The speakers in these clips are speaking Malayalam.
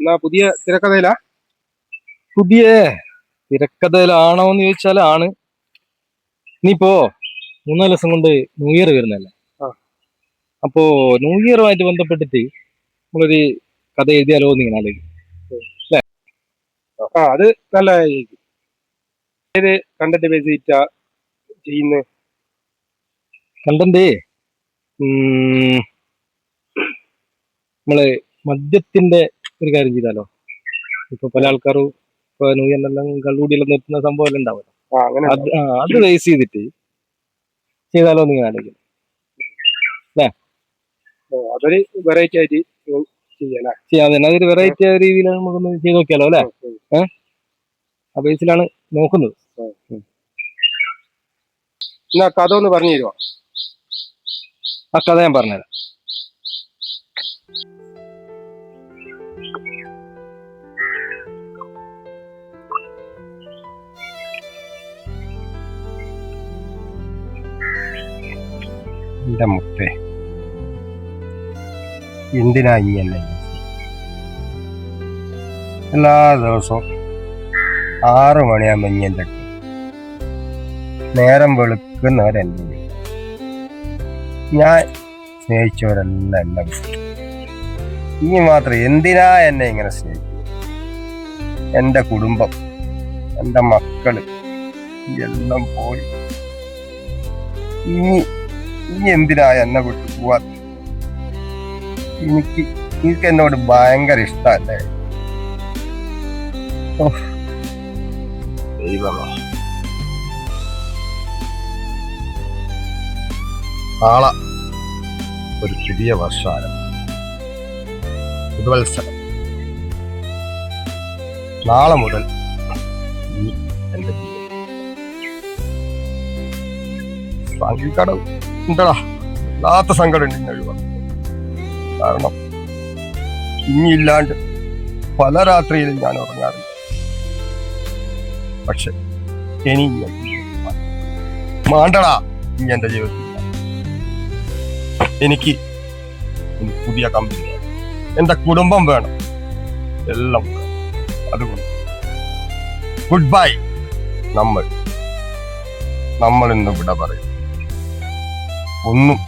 എന്നാ പുതിയ തിരക്കഥയിലാ? പുതിയ തിരക്കഥയിലാണോ എന്ന് ചോദിച്ചാൽ ആണ്. ഇനിയിപ്പോ 3-4 ദിവസം കൊണ്ട് ന്യൂ ഇയർ വരുന്നല്ലേ. അപ്പോ ന്യൂ ഇയറുമായിട്ട് ബന്ധപ്പെട്ടിട്ട് നമ്മളൊരു കഥ എഴുതിയാലോ എന്ന് ഇങ്ങനെ ആലോചിക്കും. അത് നല്ലതായിരിക്കും. ഏത് കണ്ടന്റ് ബേസ് ചെയ്തിട്ടാ ചെയ്യുന്നത്? കണ്ടന്റ് നമ്മള് മദ്യത്തിന്റെ ഒരു കാര്യം ചെയ്താലോ. ഇപ്പൊ പല ആൾക്കാരും ഇപ്പൊ ന്യൂ ഇയറിനെല്ലാം കള്ളുകൂടിയെല്ലാം നിർത്തുന്ന സംഭവം എല്ലാം ഉണ്ടാവുമല്ലോ. അങ്ങനെ അത് ബേസ് ചെയ്തിട്ട് ചെയ്താലോ എന്ന് ഇങ്ങനെ ആലോചിക്കും. അതൊരു വെറൈറ്റി ആയിട്ട് ചെയ്യാല്ലേ? ചെയ്യാതെ അതൊരു വെറൈറ്റി ആയ രീതിയിൽ നമുക്കൊന്ന് ചെയ്ത് നോക്കിയാലോ അല്ലെ. ആ ബേസിലാണ് നോക്കുന്നത്. എന്നാ കഥ ഒന്ന് പറഞ്ഞു തരുമോ? ആ കഥ ഞാൻ പറഞ്ഞുതരാം. എന്റെ മുത്തേ, എന്തിനാ ഇങ്ങനെ എല്ലാ ദിവസവും 6 മണിയാകുമ്പോ ഇങ്ങനെ നേരം വെളുക്കുന്നവരെന്നെ ഞാൻ സ്നേഹിച്ചവരെല്ലാം എന്നെ വിളിച്ചു. ഇനി മാത്രം എന്തിനാ എന്നെ ഇങ്ങനെ സ്നേഹിക്കും? എൻ്റെ കുടുംബം, എൻ്റെ മക്കള് എല്ലാം പോയി. ഇനി എന്തിനാ എന്നെ വിട്ടു പോവാൻ? എനിക്ക് എന്നോട് ഭയങ്കര ഇഷ്ടമല്ലേ. ദൈവമേ, നാളെ ഒരു പുതിയ വർഷാരം, പുതുവത്സരം. നാളെ മുതൽ നീ എന്റെ സങ്കടം ഉണ്ടടാ, വല്ലാത്ത സങ്കടം ഉണ്ട് ഒഴിവാ. കാരണം ഇനിയില്ലാണ്ട് പല രാത്രിയിലും ഞാൻ ഉറങ്ങാറുണ്ട്. പക്ഷെ ഇനി മാണ്ടടാ ഇനി എന്റെ ജീവിതത്തിൽ. എനിക്ക് പുതിയ കമ്പനി വേണം, എന്റെ കുടുംബം വേണം, എല്ലാം വേണം. അതുകൊണ്ട് ഗുഡ് ബൈ. നമ്മൾ ഇന്ന് വിട പറയും. ഒന്നും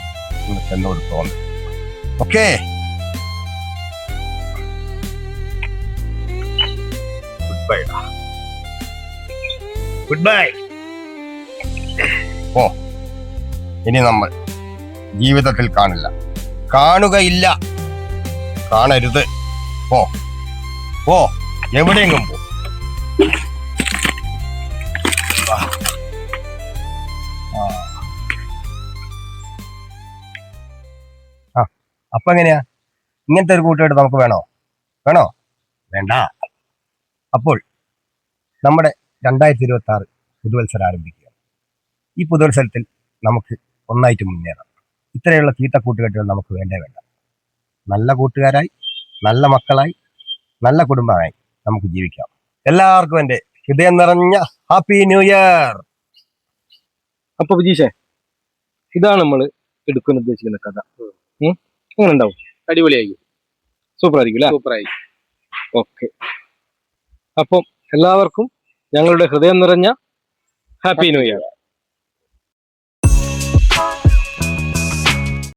എന്നോട് തോന്നും. Okay, good bye. Good bye. ഓ, ഇനി നമ്മൾ ജീവിതത്തിൽ കാണില്ല, കാണുകയില്ല, കാണരുത്. ഓ എവിടെയെങ്കിലും പോ. അപ്പൊ എങ്ങനെയാ? ഇങ്ങനത്തെ ഒരു കൂട്ടുകെട്ട് നമുക്ക് വേണോ? വേണ്ട. അപ്പോൾ നമ്മുടെ 2026 പുതുവത്സരം ആരംഭിക്കുകയാണ്. ഈ പുതുവത്സരത്തിൽ നമുക്ക് ഒന്നായിട്ട് മുന്നേറാം. ഇത്രയുള്ള ചീത്ത കൂട്ടുകെട്ടുകൾ നമുക്ക് വേണ്ട. നല്ല കൂട്ടുകാരായി, നല്ല മക്കളായി, നല്ല കുടുംബമായി നമുക്ക് ജീവിക്കാം. എല്ലാവർക്കും എൻ്റെ ഹൃദയം നിറഞ്ഞ ഹാപ്പി ന്യൂ ഇയർ. അപ്പൊ വിജീഷേ, ഇതാണ് നമ്മൾ എടുക്കാൻ ഉദ്ദേശിക്കുന്ന കഥ. എങ്ങനെ ഉണ്ടാവും? അടിപൊളിയായിരിക്കും. സൂപ്പർ ആയിരിക്കും അല്ലേ? സൂപ്പറായിരിക്കും. ഓക്കെ, അപ്പം എല്ലാവർക്കും ഞങ്ങളുടെ ഹൃദയം നിറഞ്ഞ ഹാപ്പി ന്യൂ ഇയർ.